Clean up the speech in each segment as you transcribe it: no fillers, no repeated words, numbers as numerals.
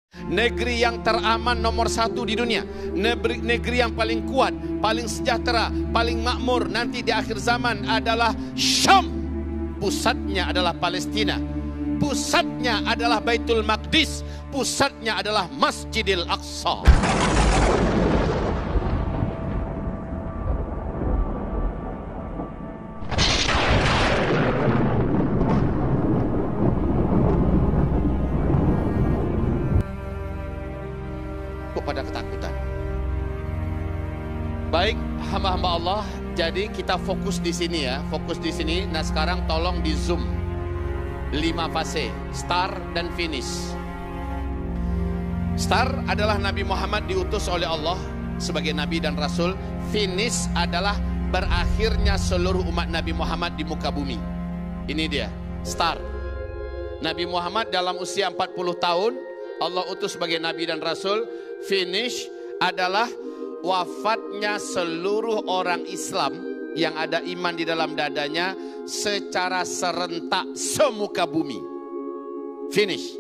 Negeri yang teraman nomor 1 di dunia, negeri yang paling kuat, paling sejahtera, paling makmur nanti di akhir zaman adalah Syam. Pusatnya adalah Palestina, pusatnya adalah Baitul Maqdis, pusatnya adalah Masjidil Aqsa. Pada ketakutan. Baik hamba-hamba Allah, jadi kita fokus di sini ya, fokus di sini. Nah sekarang tolong di zoom 5 fase, start dan finish. Start adalah Nabi Muhammad diutus oleh Allah sebagai Nabi dan Rasul. Finish adalah berakhirnya seluruh umat Nabi Muhammad di muka bumi. Ini dia, start. Nabi Muhammad dalam usia 40 tahun Allah utus sebagai Nabi dan Rasul. Finish adalah wafatnya seluruh orang Islam yang ada iman di dalam dadanya secara serentak semuka bumi. Finish.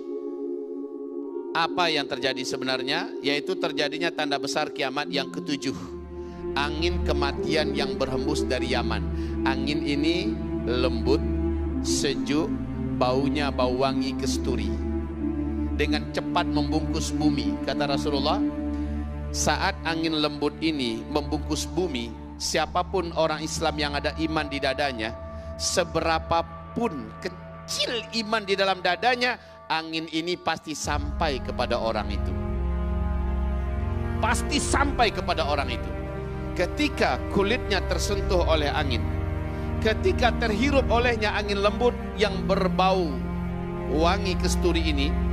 Apa yang terjadi sebenarnya? Yaitu terjadinya tanda besar kiamat yang ke-7. Angin kematian yang berhembus dari Yaman. Angin ini lembut, sejuk, baunya bau wangi kasturi. Dengan cepat membungkus bumi. Kata Rasulullah, saat angin lembut ini membungkus bumi, siapapun orang Islam yang ada iman di dadanya, seberapapun kecil iman di dalam dadanya, angin ini pasti sampai kepada orang itu. Pasti sampai kepada orang itu. Ketika kulitnya tersentuh oleh angin, ketika terhirup olehnya angin lembut yang berbau wangi kasturi ini,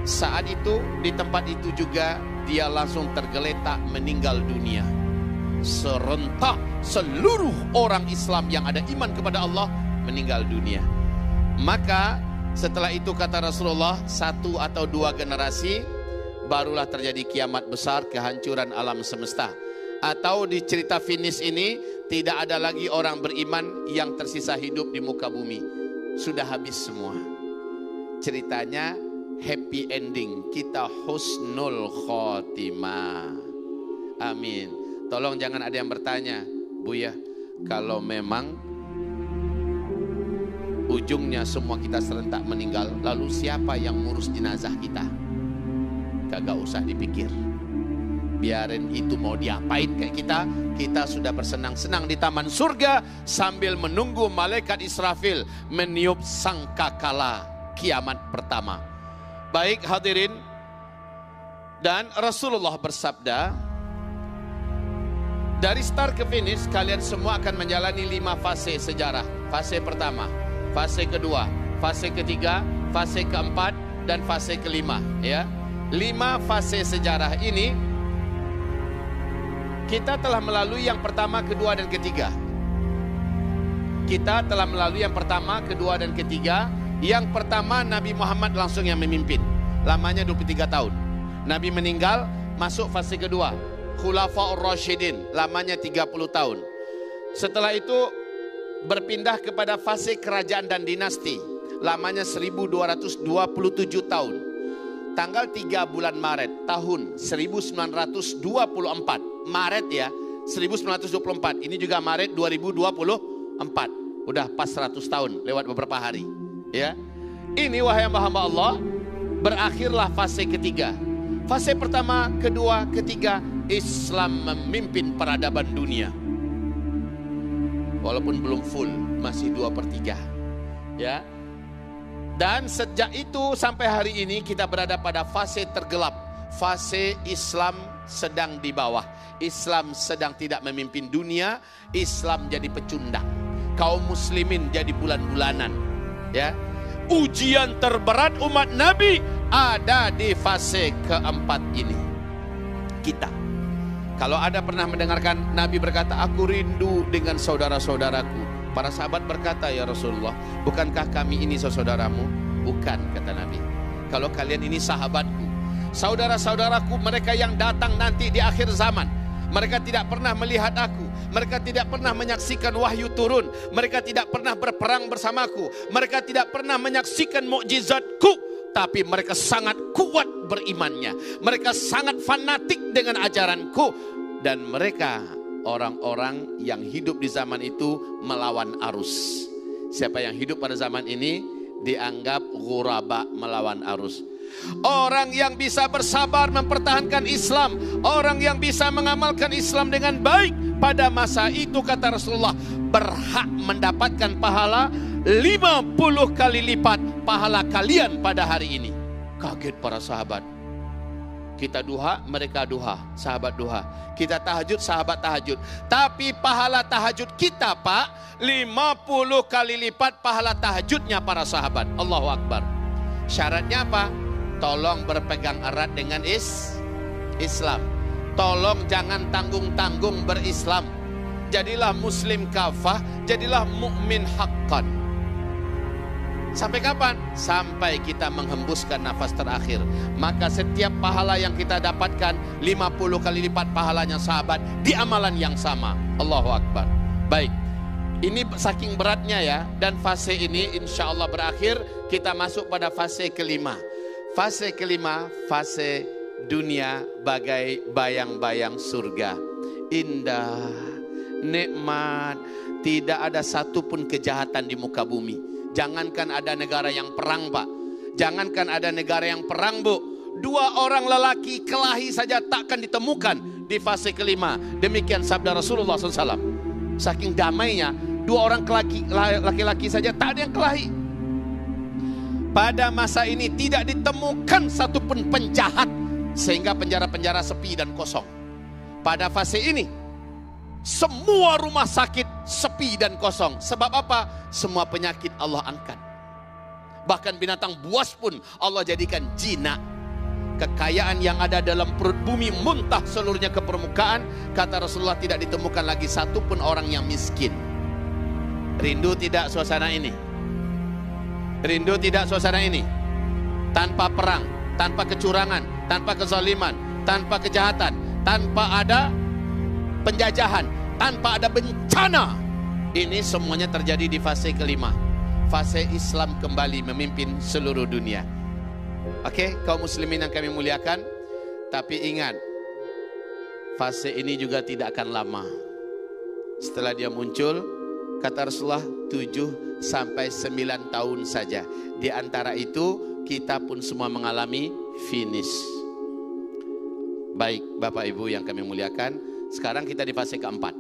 saat itu di tempat itu juga dia langsung tergeletak meninggal dunia. Serentak seluruh orang Islam yang ada iman kepada Allah meninggal dunia. Maka setelah itu kata Rasulullah, 1 atau 2 generasi barulah terjadi kiamat besar, kehancuran alam semesta. Atau di cerita finish ini tidak ada lagi orang beriman yang tersisa hidup di muka bumi. Sudah habis semua. Ceritanya happy ending, kita husnul khotimah. Amin. Tolong jangan ada yang bertanya, Buya, kalau memang ujungnya semua kita serentak meninggal, lalu siapa yang ngurus jenazah kita? Kagak usah dipikir. Biarin itu mau diapain kayak kita sudah bersenang-senang di taman surga sambil menunggu malaikat Israfil meniup sangkakala kiamat pertama. Baik hadirin, dan Rasulullah bersabda, dari start ke finish kalian semua akan menjalani 5 fase sejarah. Fase pertama, fase kedua, fase ketiga, fase keempat, dan fase kelima. Ya, 5 fase sejarah ini kita telah melalui yang pertama, kedua, dan ketiga. Kita telah melalui yang pertama, kedua, dan ketiga. Yang pertama Nabi Muhammad langsung yang memimpin, lamanya 23 tahun. Nabi meninggal, masuk fase kedua, Khulafaur Rasyidin, lamanya 30 tahun. Setelah itu berpindah kepada fase kerajaan dan dinasti, lamanya 1227 tahun. Tanggal 3 bulan Maret tahun 1924, Maret ya, 1924, ini juga Maret 2024. Udah pas 100 tahun lewat beberapa hari. Ya, ini wahai hamba-hamba Allah, berakhirlah fase ketiga. Fase pertama, kedua, ketiga, Islam memimpin peradaban dunia. Walaupun belum full, masih 2/3. Ya, dan sejak itu sampai hari ini kita berada pada fase tergelap. Fase Islam sedang di bawah. Islam sedang tidak memimpin dunia. Islam jadi pecundang. Kaum muslimin jadi bulan-bulanan. Ya, ujian terberat umat Nabi ada di fase keempat ini. Kita, kalau ada pernah mendengarkan Nabi berkata, aku rindu dengan saudara-saudaraku. Para sahabat berkata, ya Rasulullah, bukankah kami ini saudaramu? Bukan, kata Nabi. Kalau kalian ini sahabatku, saudara-saudaraku, mereka yang datang nanti di akhir zaman. Mereka tidak pernah melihat aku. Mereka tidak pernah menyaksikan wahyu turun. Mereka tidak pernah berperang bersamaku. Mereka tidak pernah menyaksikan mukjizatku. tapi mereka sangat kuat berimannya. Mereka sangat fanatik dengan ajaranku. Dan mereka orang-orang yang hidup di zaman itu melawan arus. Siapa yang hidup pada zaman ini dianggap ghuraba, melawan arus. Orang yang bisa bersabar mempertahankan Islam, orang yang bisa mengamalkan Islam dengan baik pada masa itu, kata Rasulullah, berhak mendapatkan pahala 50 kali lipat pahala kalian pada hari ini. Kaget para sahabat. Kita duha, mereka duha, sahabat duha. Kita tahajud, sahabat tahajud. Tapi pahala tahajud kita, Pak, 50 kali lipat pahala tahajudnya para sahabat. Allahu Akbar. Syaratnya apa? Tolong berpegang erat dengan Islam. Tolong jangan tanggung-tanggung berislam. Jadilah muslim kafah, jadilah mukmin haqqan. Sampai kapan? Sampai kita menghembuskan nafas terakhir. Maka setiap pahala yang kita dapatkan 50 kali lipat pahalanya sahabat di amalan yang sama. Allahu Akbar. Baik, ini saking beratnya ya. Dan fase ini insya Allah berakhir. Kita masuk pada fase kelima. Fase kelima, fase dunia bagai bayang-bayang surga. Indah, nikmat, tidak ada satupun kejahatan di muka bumi. Jangankan ada negara yang perang, Pak. Jangankan ada negara yang perang, Bu. 2 orang lelaki kelahi saja takkan ditemukan di fase kelima. Demikian sabda Rasulullah SAW. Saking damainya, 2 orang laki-laki saja tak ada yang kelahi. Pada masa ini tidak ditemukan satupun penjahat, sehingga penjara-penjara sepi dan kosong. Pada fase ini semua rumah sakit sepi dan kosong. Sebab apa? Semua penyakit Allah angkat. Bahkan binatang buas pun Allah jadikan jinak. Kekayaan yang ada dalam perut bumi muntah seluruhnya ke permukaan. Kata Rasulullah, tidak ditemukan lagi satupun orang yang miskin. Rindu tidak suasana ini? Rindu tidak suasana ini? Tanpa perang, tanpa kecurangan, tanpa kezaliman, tanpa kejahatan, tanpa ada penjajahan, tanpa ada bencana. Ini semuanya terjadi di fase kelima. Fase Islam kembali memimpin seluruh dunia. Oke, kaum muslimin yang kami muliakan. Tapi ingat, fase ini juga tidak akan lama. Setelah dia muncul, kata Rasulullah, 7 sampai 9 tahun saja. Di antara itu kita pun semua mengalami finish. Baik Bapak Ibu yang kami muliakan, sekarang kita di fase keempat.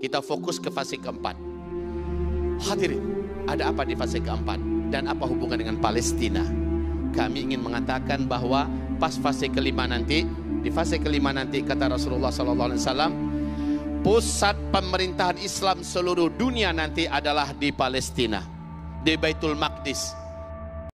Kita fokus ke fase keempat. Hadirin, ada apa di fase keempat? Dan apa hubungan dengan Palestina? Kami ingin mengatakan bahwa pas fase kelima nanti, di fase kelima nanti kata Rasulullah SAW, pusat pemerintahan Islam seluruh dunia nanti adalah di Palestina, di Baitul Maqdis.